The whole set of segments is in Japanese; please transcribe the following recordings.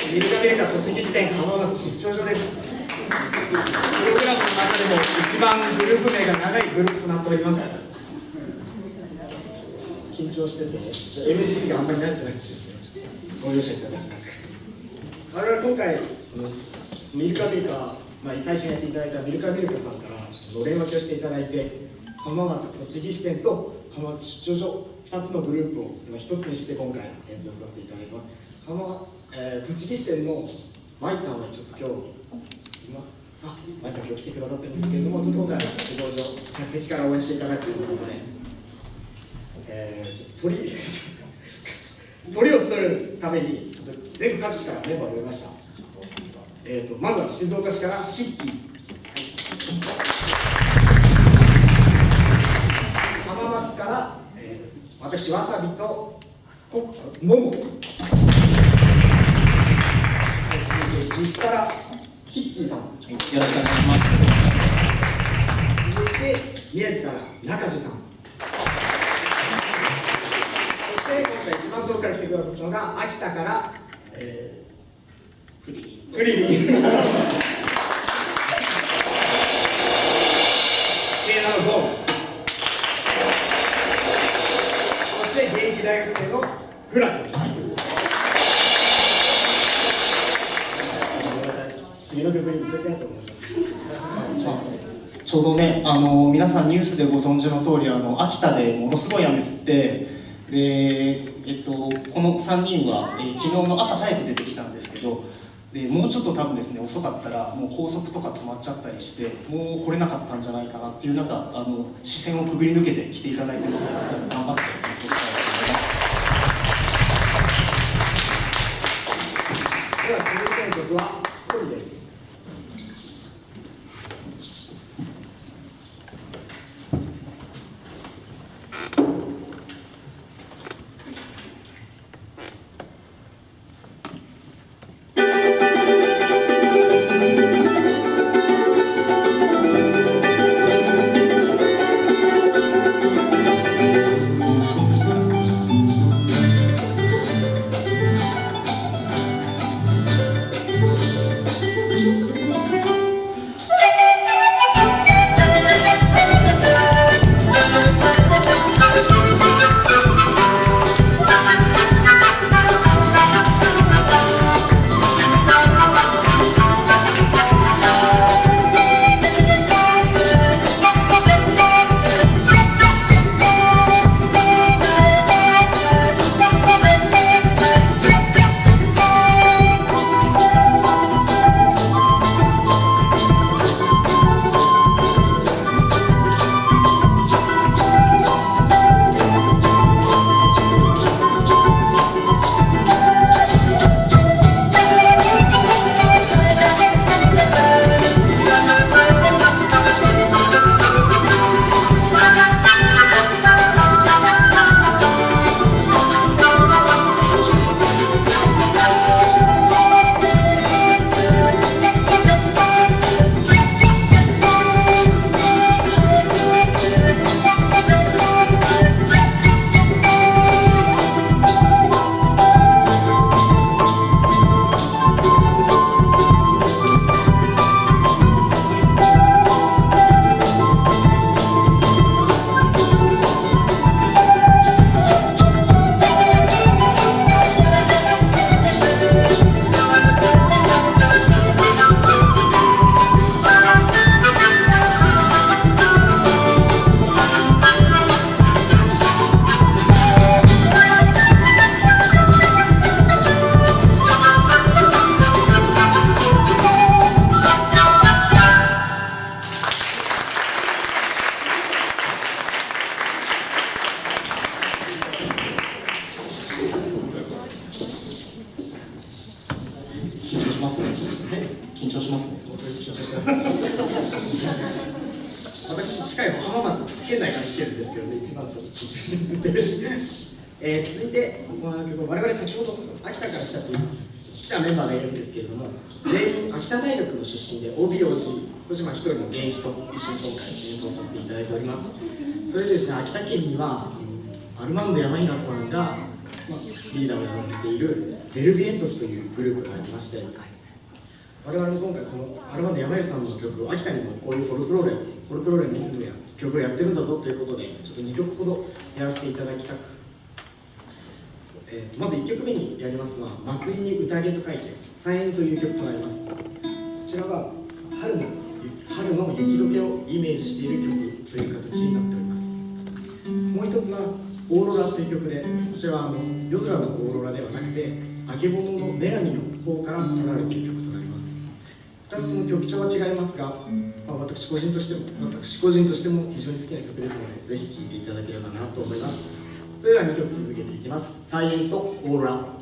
ミルカミルカ栃木支店浜松出張所です。プログラムの中でも一番グループ名が長いグループとなっております。緊張してて、MC があんまり慣れてなくてですね、ご容赦いただきなく。我々今回ミルカミルカ、最初にやっていただいたミルカミルカさんからちょっとのれん分けをしていただいて、浜松栃木支店と浜松出張所2つのグループを今1つにして今回演奏させていただいてます。栃木支店の舞さんはちょっと舞さん今日来てくださってるんですけれども、ちょっと今回は都合上客席から応援していただくということで、ちょっと鳥を務めるためにちょっと全国各地からメンバーを呼びました。まずは静岡市からシッキー、浜松から、私わさびともも、続いて岐阜からヒッキーさん、よろしくお願いします。続いて宮城から中地さん、そして今回一番遠くから来てくださったのが秋田から、クリリンケーナのゴン、そして現役大学生のグラフです。次の曲に移りたいと思います。ちょうどね、皆さんニュースでご存知の通り、秋田でものすごい雨降って、で、この3人は、昨日の朝早く出てきたんですけど、でもうちょっと多分ですね、遅かったらもう高速とか止まっちゃったりしてもう来れなかったんじゃないかなっていう中、視線をくぐり抜けて来ていただいてますので、頑張って演奏したいと思います。では続いての曲は恋です。緊張しますね。私近い浜松県内から来てるんですけどね、一番ちょっと緊張してて続いてこの曲、我々先ほど秋田から来たメンバーがいるんですけれども、全員秋田大学の出身で OB、OG、小島一人の現役と一緒に今回演奏させていただいております。それでですね、秋田県にはアルマンド山平さんがリーダーをやられているベルビエントスというグループがありまして、我々も今回そのアルバムで山入さんの曲を秋田にもこういうフォルクローレのリズムや曲をやってるんだぞということでちょっと2曲ほどやらせていただきたく、まず1曲目にやりますのは「祭りに宴」と書いて「祭宴」という曲となります。こちらは春の雪解けをイメージしている曲という形になっております。もう一つは「オーロラ」という曲で、こちらは夜空のオーロラではなくてあけぼのの女神の方から取られている曲となります。2つとも曲調は違いますが、私個人としても非常に好きな曲ですので、ぜひ聴いていただければなと思います。それでは2曲続けていきます。サイエントオーロラ。「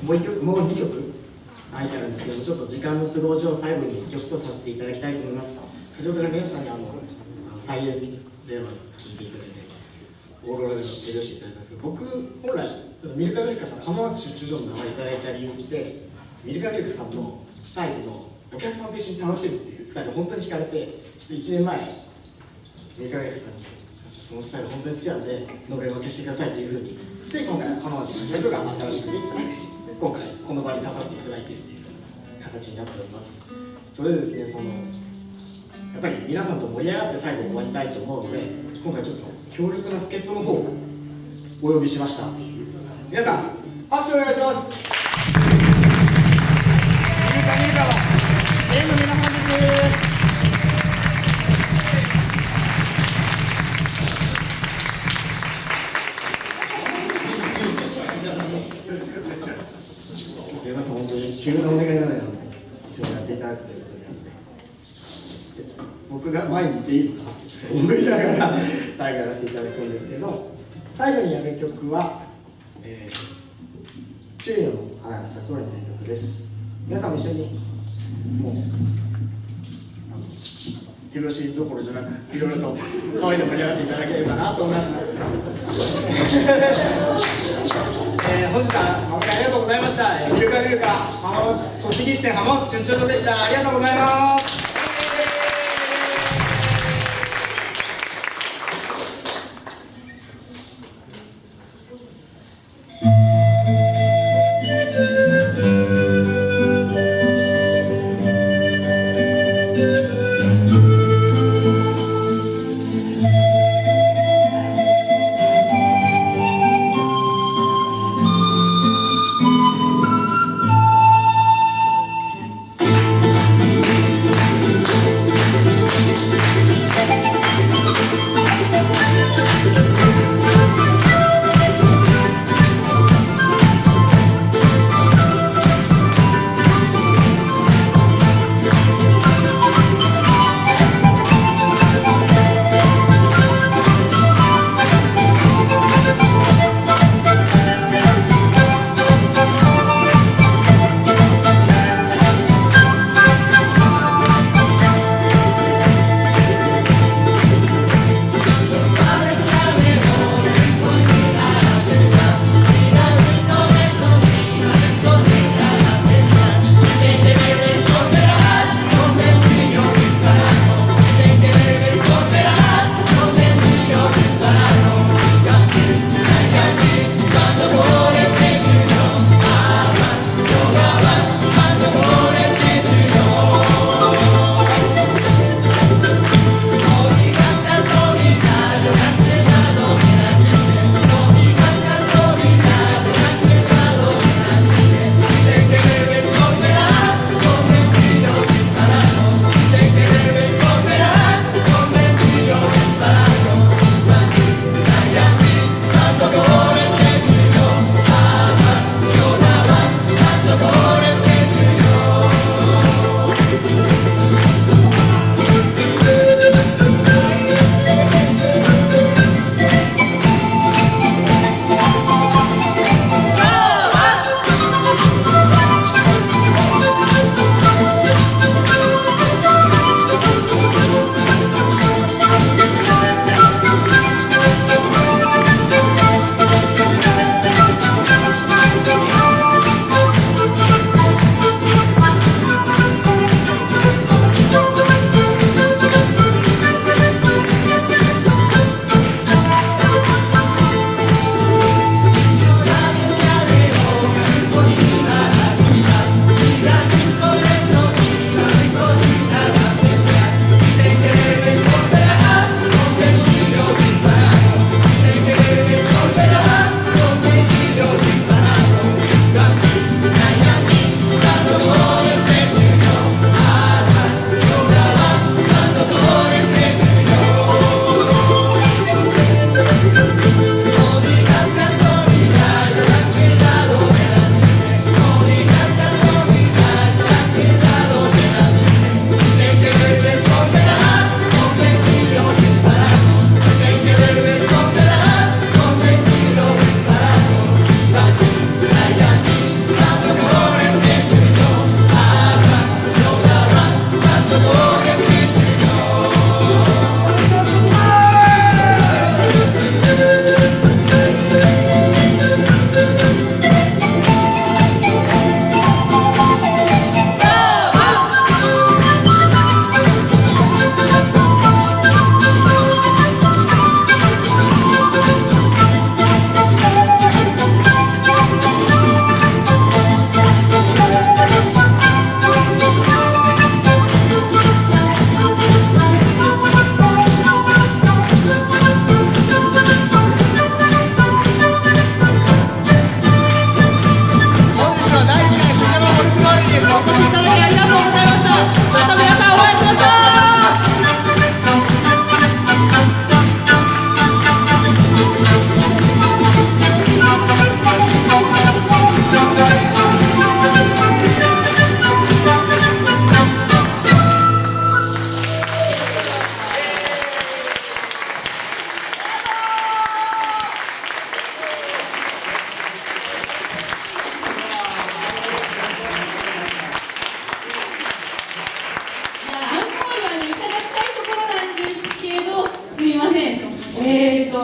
もう2曲書いてあるんですけども、ちょっと時間の都合上最後に1曲とさせていただきたいと思います。先ほどから皆さんに再演では聴いていただいてオーロラで手拍子いただいたんですけど、僕本来ちょっとミルカミルカさん浜松出張所の名前いただいた理由ってミルカミルクさんのスタイルのお客さんと一緒に楽しむっていうスタイル本当に惹かれて、ちょっと1年前ミルカミルクさんにそのスタイル本当に好きなんでのれん分けしてくださいっていうふうにして今回浜松出張所が新しくできたので今回この場に立たせていただいているという形になっております。それでですね、やっぱり皆さんと盛り上がって最後終わりたいと思うので、今回ちょっと強力な助っ人の方をお呼びしました。皆さん拍手お願いします。ミルカは園の皆さんです。すみません、本当に急なお願いなので一緒にやっていただくということになって、僕が前にいていいのかってちょっと思いながら最後やらせていただくんですけど、最後にやる曲は「昼夜の花が咲く」という曲です。皆さんも一緒にもう手拍子どころじゃなくいろいろと騒いで盛り上がっていただければなと思います。本日はありがとうございました。ミルカ栃木市店浜松出張所でした。ありがとうございます。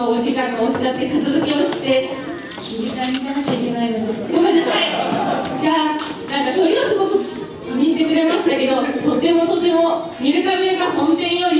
お時間がおっしゃって片付けをして2時間に行かなきゃいけないのでごめんなさい。じゃあなんか鳥をすごく気にしてくれましたけど、とてもとてもミルカミルカ本店より